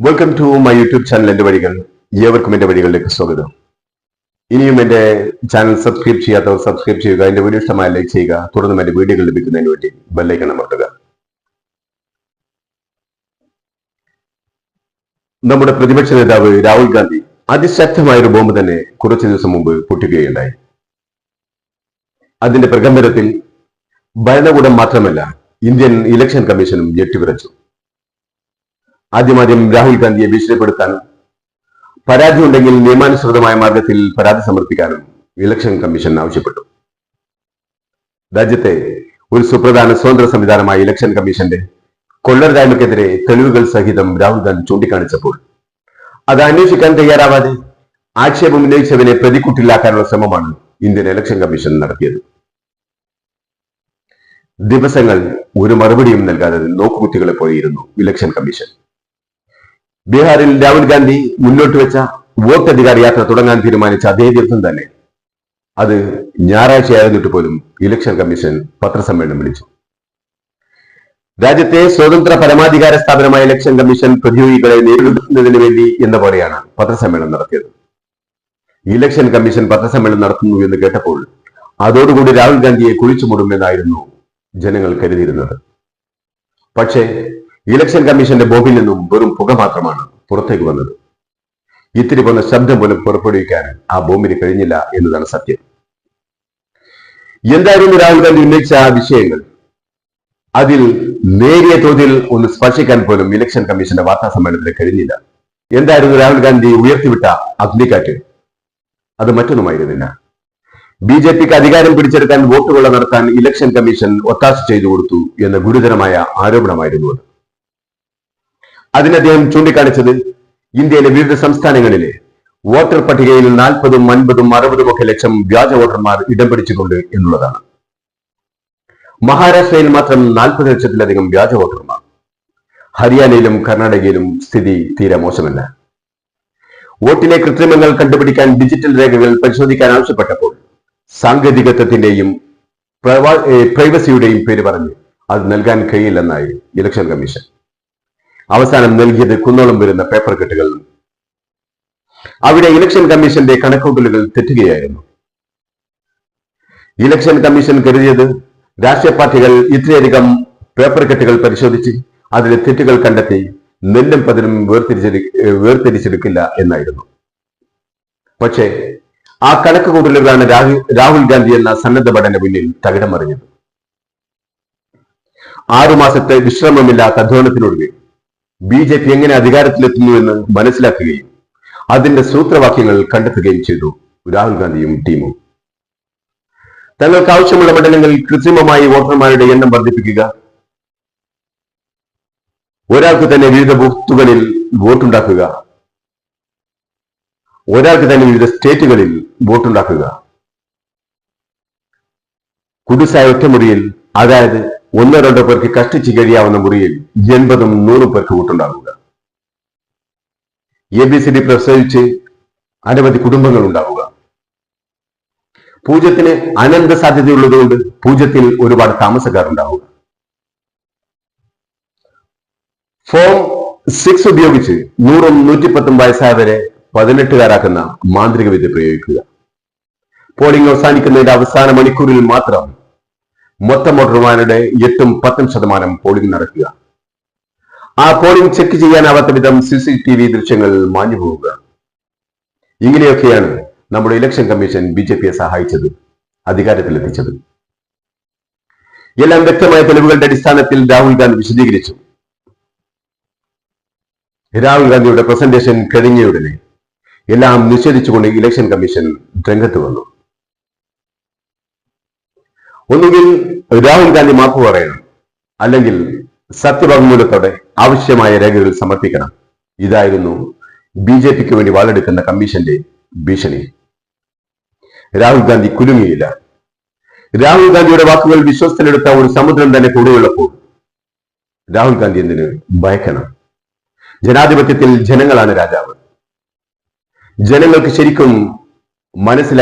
Welcome to my YouTube channel എന്റെ വഴികൾ. ഏവർക്കും എന്റെ വഴികളിലേക്ക് സ്വാഗതം. ഇനിയും എന്റെ ചാനൽ സബ്സ്ക്രൈബ് ചെയ്യാത്തവർ സബ്സ്ക്രൈബ് ചെയ്യുക, എന്റെ വീഡിയോ ഇഷ്ടമായ ലൈക്ക് ചെയ്യുക, തുടർന്നും എന്റെ വീഡിയോകൾ ലഭിക്കുന്നതിന് വേണ്ടി ബെല്ലൈക്കൺ അമർത്തുക. നമ്മുടെ പ്രതിപക്ഷ നേതാവ് രാഹുൽ ഗാന്ധി അതിശക്തമായ ഒരു ബോംബ് തന്നെ കുറച്ചു ദിവസം മുമ്പ് പൊട്ടിക്കുകയുണ്ടായി. അതിന്റെ പ്രകമ്പനത്തിൽ ഭരണകൂടം മാത്രമല്ല, ഇന്ത്യൻ ഇലക്ഷൻ കമ്മീഷനും ഞെട്ടിവിറച്ചു. ആദ്യം രാഹുൽ ഗാന്ധിയെ ഭീഷണിപ്പെടുത്താൻ, പരാതിയുണ്ടെങ്കിൽ നിയമാനുസൃതമായ മാർഗത്തിൽ പരാതി സമർപ്പിക്കാനും ഇലക്ഷൻ കമ്മീഷൻ ആവശ്യപ്പെട്ടു. രാജ്യത്തെ ഒരു സുപ്രധാന സ്വതന്ത്ര സംവിധാനമായ ഇലക്ഷൻ കമ്മീഷന്റെ കൊള്ളരുതായ്മയ്ക്കെതിരെ തെളിവുകൾ സഹിതം രാഹുൽ ഗാന്ധി ചൂണ്ടിക്കാണിച്ചപ്പോൾ അത് അന്വേഷിക്കാൻ തയ്യാറാവാതെ ആക്ഷേപം ഉന്നയിച്ചവനെ പ്രതിക്കൂട്ടിലാക്കാനുള്ള ശ്രമമാണ് ഇന്ത്യൻ ഇലക്ഷൻ കമ്മീഷൻ നടത്തിയത്. ദിവസങ്ങൾ ഒരു മറുപടിയും നൽകാതെ നോക്കുകുത്തികളെ പോയിരുന്നു ഇലക്ഷൻ കമ്മീഷൻ. ബീഹാറിൽ രാഹുൽ ഗാന്ധി മുന്നോട്ട് വെച്ച വോട്ടധികാർ യാത്ര തുടങ്ങാൻ തീരുമാനിച്ച അതേ ദിവസം തന്നെ, അത് ഞായറാഴ്ചയായിരുന്നിട്ട് പോലും ഇലക്ഷൻ കമ്മീഷൻ പത്രസമ്മേളനം വിളിച്ചു. രാജ്യത്തെ സ്വതന്ത്ര പരമാധികാര സ്ഥാപനമായ ഇലക്ഷൻ കമ്മീഷൻ പ്രതിയോഗികളെ നേരിടുന്നതിന് വേണ്ടി എന്ന പോലെയാണ് പത്രസമ്മേളനം നടത്തിയത്. ഇലക്ഷൻ കമ്മീഷൻ പത്രസമ്മേളനം നടത്തുന്നു എന്ന് കേട്ടപ്പോൾ അതോടുകൂടി രാഹുൽ ഗാന്ധിയെ കുഴിച്ചു മൂടുമെന്നായിരുന്നു ജനങ്ങൾ കരുതിയിരുന്നത്. പക്ഷേ ഇലക്ഷൻ കമ്മീഷന്റെ ബോംബിൽ നിന്നും വെറും പുക മാത്രമാണ് പുറത്തേക്ക് വന്നത്. ഇത്തിരി പോന്ന ശബ്ദം പോലും പുറപ്പെടുവിക്കാൻ ആ ബോംബിന് കഴിഞ്ഞില്ല എന്നതാണ് സത്യം. എന്തായിരുന്നു രാഹുൽ ഗാന്ധി ഉന്നയിച്ച വിഷയങ്ങൾ? അതിൽ നേരിയ തോതിൽ ഒന്ന് സ്പർശിക്കാൻ പോലും ഇലക്ഷൻ കമ്മീഷന്റെ വാർത്താ സമ്മേളനത്തിന് കഴിഞ്ഞില്ല. എന്തായിരുന്നു രാഹുൽ ഗാന്ധി ഉയർത്തിവിട്ട അഗ്നിക്കാറ്റ്? അത് മറ്റൊന്നുമായിരുന്നില്ല. BJPക്ക് അധികാരം പിടിച്ചെടുക്കാൻ വോട്ടുകൊള്ള നടത്താൻ ഇലക്ഷൻ കമ്മീഷൻ ഒത്താശ ചെയ്തു കൊടുത്തു എന്ന ഗുരുതരമായ ആരോപണമായിരുന്നു അത്. അതിന് അദ്ദേഹം ചൂണ്ടിക്കാണിച്ചത് ഇന്ത്യയിലെ വിവിധ സംസ്ഥാനങ്ങളിലെ വോട്ടർ പട്ടികയിൽ 40, 50, 60 ഒക്കെ ലക്ഷം വ്യാജ വോട്ടർമാർ ഇടം പിടിച്ചിട്ടുണ്ട് എന്നുള്ളതാണ്. മഹാരാഷ്ട്രയിൽ മാത്രം 40 ലക്ഷത്തിലധികം വ്യാജ വോട്ടർമാർ. ഹരിയാനയിലും കർണാടകയിലും സ്ഥിതി തീരെ മോശമല്ല. വോട്ടിലെ കൃത്രിമങ്ങൾ കണ്ടുപിടിക്കാൻ ഡിജിറ്റൽ രേഖകൾ പരിശോധിക്കാൻ ആവശ്യപ്പെട്ടപ്പോൾ സാങ്കേതികത്വത്തിന്റെയും പ്രൈവസിയുടെയും പേര് പറഞ്ഞ് അത് നൽകാൻ കഴിയില്ലെന്നായി ഇലക്ഷൻ കമ്മീഷൻ. അവസാനം നൽകിയത് കുന്നോളം വരുന്ന പേപ്പർ കെട്ടുകൾ. അവിടെ ഇലക്ഷൻ കമ്മീഷന്റെ കണക്കൂട്ടലുകൾ തെറ്റുകയായിരുന്നു. ഇലക്ഷൻ കമ്മീഷൻ കരുതിയത് രാഷ്ട്രീയ പാർട്ടികൾ ഇത്രയധികം പേപ്പർ കെട്ടുകൾ പരിശോധിച്ച് അതിലെ തെറ്റുകൾ കണ്ടെത്തി നെല്ലും പതിനും വേർതിരിച്ചെടുക്കില്ല എന്നായിരുന്നു. പക്ഷേ ആ കണക്ക് കൂട്ടലുകളാണ് രാഹുൽ ഗാന്ധി എന്ന സന്നദ്ധ ഭടന്റെ മുന്നിൽ തകിടം മറിഞ്ഞത്. 6 മാസത്തെ വിശ്രമമില്ലാത്ത അധ്വാനത്തിനൊടുവിൽ BJP എങ്ങനെ അധികാരത്തിലെത്തുന്നു എന്ന് മനസ്സിലാക്കുകയും അതിന്റെ സൂത്രവാക്യങ്ങൾ കണ്ടെത്തുകയും ചെയ്തു രാഹുൽ ഗാന്ധിയും ടീമും. തങ്ങൾക്ക് ആവശ്യമുള്ള മണ്ഡലങ്ങളിൽ കൃത്രിമമായി വോട്ടർമാരുടെ എണ്ണം വർദ്ധിപ്പിക്കുക, ഒരാൾക്ക് തന്നെ വിവിധ ബൂത്തുകളിൽ വോട്ടുണ്ടാക്കുക, ഒരാൾക്ക് തന്നെ വിവിധ സ്റ്റേറ്റുകളിൽ വോട്ടുണ്ടാക്കുക, കുടുസായ ഒറ്റമുറിയിൽ, അതായത് 1-2 പേർക്ക് കഷ്ടിച്ച് കഴിയാവുന്ന മുറിയിൽ 80, 100 പേർക്ക് വോട്ടുണ്ടാകുക, ABCD പ്രസവിച്ച് അനവധി കുടുംബങ്ങൾ ഉണ്ടാവുക, പൂജ്യത്തിന് അനന്ത സാധ്യതയുള്ളതുകൊണ്ട് പൂജ്യത്തിൽ ഒരുപാട് താമസക്കാർ ഉണ്ടാവുക, ഫോം 6 ഉപയോഗിച്ച് 100ഉം 110ഉം വയസ്സായവരെ 18കാരാക്കുന്ന മാന്ത്രിക വിദ്യ പ്രയോഗിക്കുക, പോളിംഗ് അവസാനിക്കുന്നതിന്റെ അവസാന മണിക്കൂറിൽ മാത്രം മൊത്തം വോട്ടർമാരുടെ 8ഉം 10ഉം% പോളിംഗ് നടക്കുക, ആ പോളിംഗ് ചെക്ക് ചെയ്യാനാവാത്ത വിധം CCTV ദൃശ്യങ്ങൾ മാഞ്ഞു പോവുക. ഇങ്ങനെയൊക്കെയാണ് നമ്മുടെ ഇലക്ഷൻ കമ്മീഷൻ BJPയെ സഹായിച്ചത്, അധികാരത്തിലെത്തിച്ചത്. എല്ലാം വ്യക്തമായ തെളിവുകളുടെ അടിസ്ഥാനത്തിൽ രാഹുൽ ഗാന്ധി വിശദീകരിച്ചു. രാഹുൽ ഗാന്ധിയുടെ പ്രസന്റേഷൻ കഴിഞ്ഞയുടനെ എല്ലാം നിഷേധിച്ചുകൊണ്ട് ഇലക്ഷൻ കമ്മീഷൻ രംഗത്ത് വന്നു. ഒന്നുകിൽ രാഹുൽ ഗാന്ധി മാപ്പ് പറയണം, അല്ലെങ്കിൽ സത്യവാങ്മൂലത്തോടെ ആവശ്യമായ രേഖകൾ സമർപ്പിക്കണം. ഇതായിരുന്നു BJPക്ക് വേണ്ടി വാളെടുക്കുന്ന കമ്മീഷന്റെ ഭീഷണി. രാഹുൽ ഗാന്ധി കുലുങ്ങിയില്ല. രാഹുൽ ഗാന്ധിയുടെ വാക്കുകൾ വിശ്വസ്തലെടുത്ത ഒരു സമുദ്രം തന്നെ കൂടെയുള്ളപ്പോൾ രാഹുൽ ഗാന്ധി എന്തിന് ഭയക്കണം? ജനാധിപത്യത്തിൽ ജനങ്ങളാണ് രാജാവ്. ജനങ്ങൾ അത് ശരിക്കും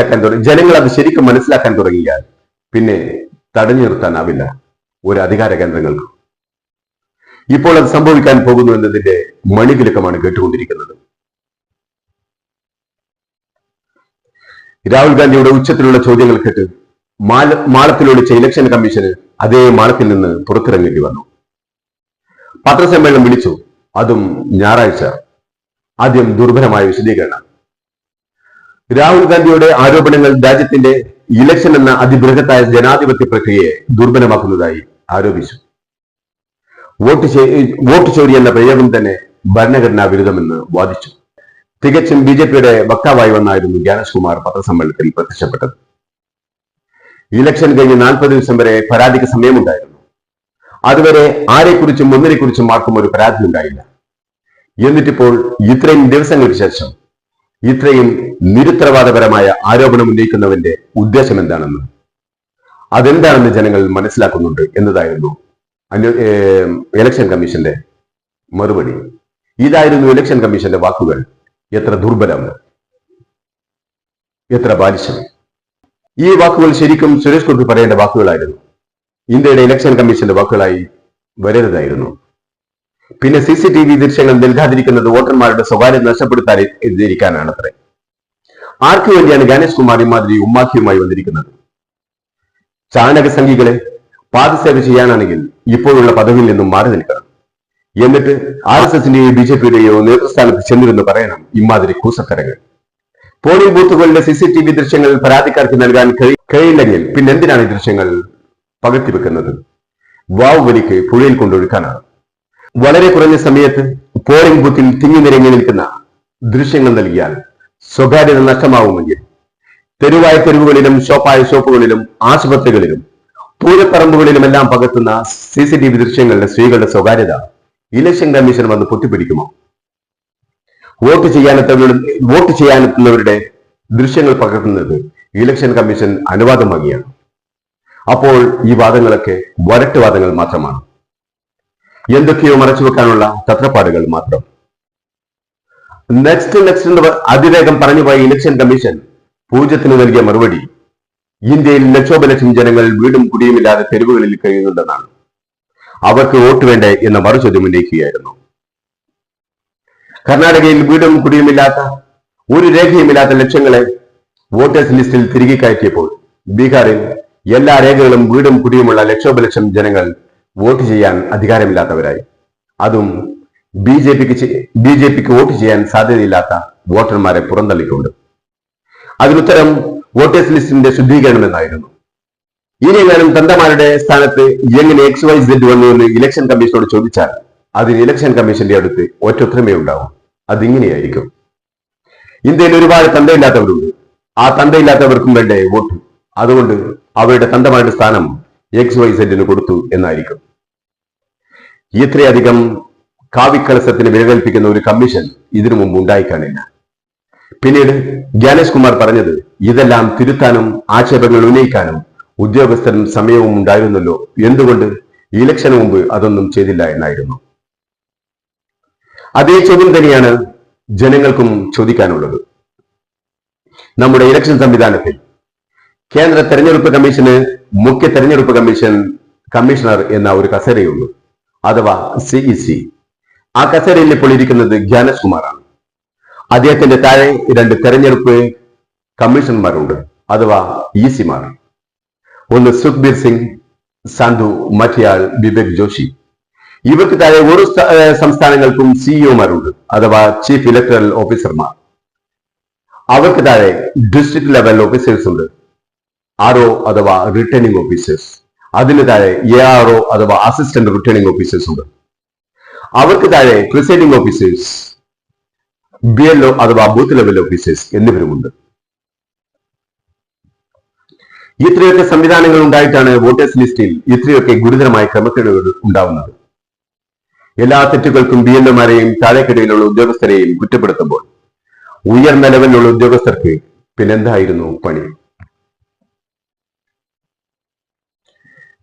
മനസ്സിലാക്കാൻ തുടങ്ങിയാൽ പിന്നെ തടഞ്ഞു നിർത്താനാവില്ല ഒരു അധികാര കേന്ദ്രങ്ങൾക്ക്. ഇപ്പോൾ അത് സംഭവിക്കാൻ പോകുന്നു എന്നതിന്റെ മണികിലുക്കമാണ് കേട്ടുകൊണ്ടിരിക്കുന്നത്. രാഹുൽ ഗാന്ധിയുടെ ഉച്ചത്തിലുള്ള ചോദ്യങ്ങൾ കേട്ട് മാളത്തിലൊളിച്ച ഇലക്ഷൻ കമ്മീഷന് അതേ മാളത്തിൽ നിന്ന് പുറത്തിറങ്ങേണ്ടി വന്നു. പത്രസമ്മേളനം വിളിച്ചു, അതും ഞായറാഴ്ച. ആദ്യം ദുർബലമായ വിശദീകരണം. രാഹുൽ ഗാന്ധിയുടെ ആരോപണങ്ങൾ രാജ്യത്തിന്റെ ഇലക്ഷൻ എന്ന അതിബൃഹത്തായ ജനാധിപത്യ പ്രക്രിയയെ ദുർബലമാക്കുന്നതായി ആരോപിച്ചു. വോട്ട് ചോരി എന്ന പ്രയോഗം തന്നെ ഭരണഘടനാ വിരുദ്ധമെന്ന് വാദിച്ചു. തികച്ചും ബിജെപിയുടെ വക്താവായി വന്നായിരുന്നു ജ്ഞാനേഷ് കുമാർ പത്രസമ്മേളനത്തിൽ പ്രത്യക്ഷപ്പെട്ടത്. ഇലക്ഷൻ കഴിഞ്ഞ് 40 ദിവസം വരെ പരാതിക്ക് സമയമുണ്ടായിരുന്നു. അതുവരെ ആരെക്കുറിച്ചും ഒന്നിനെക്കുറിച്ചും ആർക്കും ഒരു പരാതി ഉണ്ടായില്ല. എന്നിട്ടിപ്പോൾ ഇത്രയും ദിവസങ്ങൾക്ക് ശേഷം ഇത്രയും നിരുത്തരവാദപരമായ ആരോപണം ഉന്നയിക്കുന്നവന്റെ ഉദ്ദേശം എന്താണെന്ന്, അതെന്താണെന്ന് ജനങ്ങൾ മനസ്സിലാക്കുന്നുണ്ട് എന്നതായിരുന്നു ഇലക്ഷൻ കമ്മീഷന്റെ മറുപടി. ഇതായിരുന്നു ഇലക്ഷൻ കമ്മീഷന്റെ വാക്കുകൾ. എത്ര ദുർബലം, എത്ര ബാലിശം. ഈ വാക്കുകൾ ശരിക്കും സുരേഷ് ഗോപി പറയേണ്ട വാക്കുകളായിരുന്നു. ഇന്ത്യയുടെ ഇലക്ഷൻ കമ്മീഷന്റെ വാക്കുകളായി വരരുതായിരുന്നു. പിന്നെ CCTV ദൃശ്യങ്ങൾ നൽകാതിരിക്കുന്നത് വോട്ടർമാരുടെ സ്വകാര്യത നഷ്ടപ്പെടുത്താതിരിക്കാനാണത്രേ. ആർക്കു വേണ്ടിയാണ് ജ്ഞാനേഷ് കുമാർ ഇമാതിരി ഉമ്മാക്കിയുമായി വന്നിരിക്കുന്നത്? ചാണക സംഘികളെ പാദസേവ ചെയ്യാനാണെങ്കിൽ ഇപ്പോഴുള്ള പദവിയിൽ നിന്നും മാറി നിൽക്കണം. എന്നിട്ട് RSSന്റെയോ BJPയുടെയോ നേതൃസ്ഥാനത്ത് ചെന്നിരുന്ന് പറയണം ഇമാതിരി കൂസത്തരങ്ങൾ. പോളിംഗ് ബൂത്തുകളുടെ CCTV ദൃശ്യങ്ങൾ പരാതിക്കാർക്ക് നൽകാൻ കഴിയില്ലെങ്കിൽ പിന്നെന്തിനാണ് ഈ ദൃശ്യങ്ങൾ പകർത്തിവെക്കുന്നത്? വാവ് വലിക്ക് പുഴയിൽ കൊണ്ടൊഴുക്കാനാണ്. വളരെ കുറഞ്ഞ സമയത്ത് പോളിംഗ് ബൂത്തിൽ തിങ്ങി നിരങ്ങി നിൽക്കുന്ന ദൃശ്യങ്ങൾ നൽകിയാൽ സ്വകാര്യത നഷ്ടമാവുമെങ്കിൽ തെരുവായ തെരുവുകളിലും ഷോപ്പായ ഷോപ്പുകളിലും ആശുപത്രികളിലും പൂരപ്പറമ്പുകളിലുമെല്ലാം പകർത്തുന്ന CCTV ദൃശ്യങ്ങളിലെ സ്ത്രീകളുടെ സ്വകാര്യത ഇലക്ഷൻ കമ്മീഷൻ വന്ന് പൊട്ടിപ്പിടിക്കുമോ? വോട്ട് ചെയ്യാനെത്തുന്നവരുടെ ദൃശ്യങ്ങൾ പകർത്തുന്നത് ഇലക്ഷൻ കമ്മീഷൻ അനുവാദം വാങ്ങിയാണ്. അപ്പോൾ ഈ വാദങ്ങളൊക്കെ വരട്ടുവാദങ്ങൾ മാത്രമാണ്, എന്തൊക്കെയോ മറച്ചുവെക്കാനുള്ള തത്രപ്പാടുകൾ മാത്രം. നെക്സ്റ്റ് എന്ന് അതിവേഗം പറഞ്ഞുപോയ ഇലക്ഷൻ കമ്മീഷൻ പൂജ്യത്തിന് നൽകിയ മറുപടി ഇന്ത്യയിൽ ലക്ഷോപലക്ഷം ജനങ്ങൾ വീടും കുടിയുമില്ലാതെ തെരുവുകളിൽ കഴിയുന്നുണ്ടെന്നാണ്. അവർക്ക് വോട്ട് വേണ്ടേ എന്ന മറുചോദ്യം ഉന്നയിക്കുകയായിരുന്നു. കർണാടകയിൽ വീടും കുടിയുമില്ലാത്ത, ഒരു രേഖയുമില്ലാത്ത ലക്ഷങ്ങളെ വോട്ടേഴ്സ് ലിസ്റ്റിൽ തിരികെ കയറ്റിയപ്പോൾ ബീഹാറിൽ എല്ലാ രേഖകളും വീടും കുടിയുമുള്ള ലക്ഷോപലക്ഷം ജനങ്ങൾ വോട്ട് ചെയ്യാൻ അധികാരമില്ലാത്തവരായി. അതും ബിജെപിക്ക് വോട്ട് ചെയ്യാൻ സാധ്യതയില്ലാത്ത വോട്ടർമാരെ പുറന്തള്ളിക്കൊണ്ട്. അതിനുത്തരം വോട്ടേഴ്സ് ലിസ്റ്റിന്റെ ശുദ്ധീകരണം എന്നായിരുന്നു. ഇനിയെങ്ങാനും തന്തമാരുടെ സ്ഥാനത്ത് എങ്ങനെ XYZ വന്നു എന്ന് ഇലക്ഷൻ കമ്മീഷനോട് ചോദിച്ചാൽ അതിന് ഇലക്ഷൻ കമ്മീഷന്റെ അടുത്ത് ഒറ്റൊത്രമേ ഉണ്ടാവും. അതിങ്ങനെയായിരിക്കും. ഇന്ത്യയിൽ ഒരുപാട് തന്തയില്ലാത്തവരുണ്ട്. ആ തന്തയില്ലാത്തവർക്കും വേണ്ടേ വോട്ട്. അതുകൊണ്ട് അവരുടെ തന്തമാരുടെ സ്ഥാനം XYZ കൊടുത്തു എന്നായിരിക്കും. ഇത്രയധികം കാവിക്കളസത്തിന് വിലകൽപ്പിക്കുന്ന ഒരു കമ്മീഷൻ ഇതിനു മുമ്പ് ഉണ്ടായിക്കാണില്ല. പിന്നീട് ജ്ഞാനേഷ് കുമാർ പറഞ്ഞത് ഇതെല്ലാം തിരുത്താനും ആക്ഷേപങ്ങൾ ഉന്നയിക്കാനും ഉദ്യോഗസ്ഥരും സമയവും ഉണ്ടായിരുന്നല്ലോ, എന്തുകൊണ്ട് ഇലക്ഷന് മുമ്പ് അതൊന്നും ചെയ്തില്ല എന്നായിരുന്നു. അതേ ചോദ്യം തന്നെയാണ് ജനങ്ങൾക്കും ചോദിക്കാനുള്ളത്. നമ്മുടെ ഇലക്ഷൻ സംവിധാനത്തിൽ കേന്ദ്ര തെരഞ്ഞെടുപ്പ് കമ്മീഷന് മുഖ്യ തെരഞ്ഞെടുപ്പ് കമ്മീഷണർ എന്ന ഒരു കസേരയുണ്ട്, അഥവാ CEC. ആ കസേരയിൽ ഇപ്പോൾ ഇരിക്കുന്നത് ജ്ഞാനേഷ് കുമാറാണ്. അദ്ദേഹത്തിന്റെ താഴെ 2 തെരഞ്ഞെടുപ്പ് കമ്മീഷണർമാരുണ്ട്, അഥവാ ECമാർ. ഒന്ന് സുഖ്ബീർ സിംഗ് സാന്ധു, മറ്റേയാൾ വിവേക് ജോഷി. ഇവർക്ക് താഴെ ഓരോ സംസ്ഥാനങ്ങൾക്കും CEOമാരുണ്ട്, അഥവാ ചീഫ് ഇലക്ടറൽ ഓഫീസർമാർ. അവർക്ക് താഴെ ഡിസ്ട്രിക്ട് ലെവൽ ഓഫീസേഴ്സ് ഉണ്ട്, RO അഥവാ റിട്ടേണിംഗ് ഓഫീസേഴ്സ്. അതിന് താഴെ ARO അഥവാ അസിസ്റ്റന്റ് റിട്ടേണിംഗ് ഓഫീസേഴ്സ് ഉണ്ട്. അവർക്ക് താഴെ പ്രിസൈഡിംഗ് ഓഫീസേഴ്സ്, BLO അഥവാ ബൂത്ത് ലെവൽ ഓഫീസേഴ്സ് എന്നിവരുമുണ്ട്. ഇത്രയൊക്കെ സംവിധാനങ്ങൾ ഉണ്ടായിട്ടാണ് വോട്ടേഴ്സ് ലിസ്റ്റിൽ ഇത്രയൊക്കെ ഗുരുതരമായ ക്രമക്കേടുകൾ ഉണ്ടാവുന്നത്. എല്ലാ തെറ്റുകൾക്കും BLOമാരെയും താഴേക്കിടയിലുള്ള ഉദ്യോഗസ്ഥരെയും കുറ്റപ്പെടുത്തുമ്പോൾ ഉയർന്ന ലെവലിലുള്ള ഉദ്യോഗസ്ഥർക്ക് പിന്നെന്തായിരുന്നു പണി?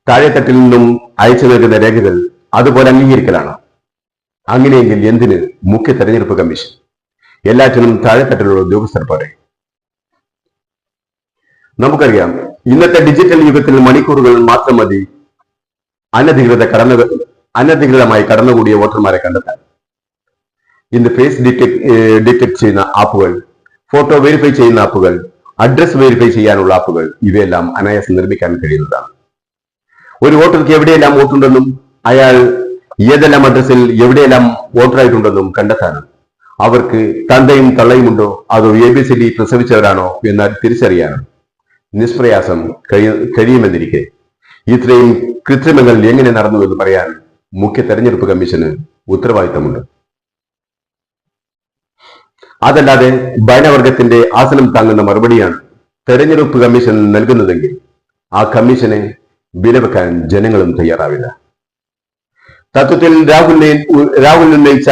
താഴെത്തട്ടിൽ നിന്നും അയച്ചു നൽകുന്ന രേഖകൾ അതുപോലെ അംഗീകരിക്കലാണ്. അങ്ങനെയെങ്കിൽ എന്തിന് മുഖ്യ തെരഞ്ഞെടുപ്പ് കമ്മീഷൻ? എല്ലാറ്റിനും താഴെത്തട്ടിലുള്ള ഉദ്യോഗസ്ഥർ പോലെ. നമുക്കറിയാം, ഇന്നത്തെ ഡിജിറ്റൽ യുഗത്തിൽ മണിക്കൂറുകൾ മാത്രം മതി അനധികൃത അനധികൃതമായി കടന്നുകൂടിയ വോട്ടർമാരെ കണ്ടെത്താൻ ഇന്ന് ഫേസ് ഡിറ്റക്ട് ചെയ്യുന്ന ആപ്പുകൾ, ഫോട്ടോ വെരിഫൈ ചെയ്യുന്ന ആപ്പുകൾ, അഡ്രസ് വെരിഫൈ ചെയ്യാനുള്ള ആപ്പുകൾ, ഇവയെല്ലാം അനായാസം നിർമ്മിക്കാൻ കഴിയുന്നതാണ്. ഒരു വോട്ടർക്ക് എവിടെയെല്ലാം വോട്ടുണ്ടെന്നും അയാൾ ഏതെല്ലാം അഡ്രസ്സിൽ എവിടെയെല്ലാം വോട്ടറായിട്ടുണ്ടെന്നും കണ്ടെത്താനും അവർക്ക് തന്തയും തള്ളയുമുണ്ടോ അതോ ABCD പ്രസവിച്ചവരാണോ എന്നാൽ തിരിച്ചറിയാനും നിഷ്പ്രയാസം കഴിയുമെന്നിരിക്കെ ഇത്രയും കൃത്രിമങ്ങൾ എങ്ങനെ നടന്നു എന്ന് പറയാൻ മുഖ്യ തെരഞ്ഞെടുപ്പ് കമ്മീഷന് ഉത്തരവാദിത്തമുണ്ട്. അതല്ലാതെ ഭരണവർഗത്തിന്റെ ആസനം താങ്ങുന്ന മറുപടിയാണ് തെരഞ്ഞെടുപ്പ് കമ്മീഷൻ നൽകുന്നതെങ്കിൽ ആ കമ്മീഷനെ വിലവെക്കാൻ ജനങ്ങളും തയ്യാറാവില്ല. തത്വത്തിൽ രാഹുൽ ഉന്നയിച്ച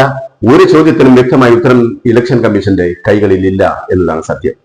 ഒരു ചോദ്യത്തിനും വ്യക്തമായ ഉത്തരം ഇലക്ഷൻ കമ്മീഷന്റെ കൈകളിൽ ഇല്ല എന്നതാണ് സത്യം.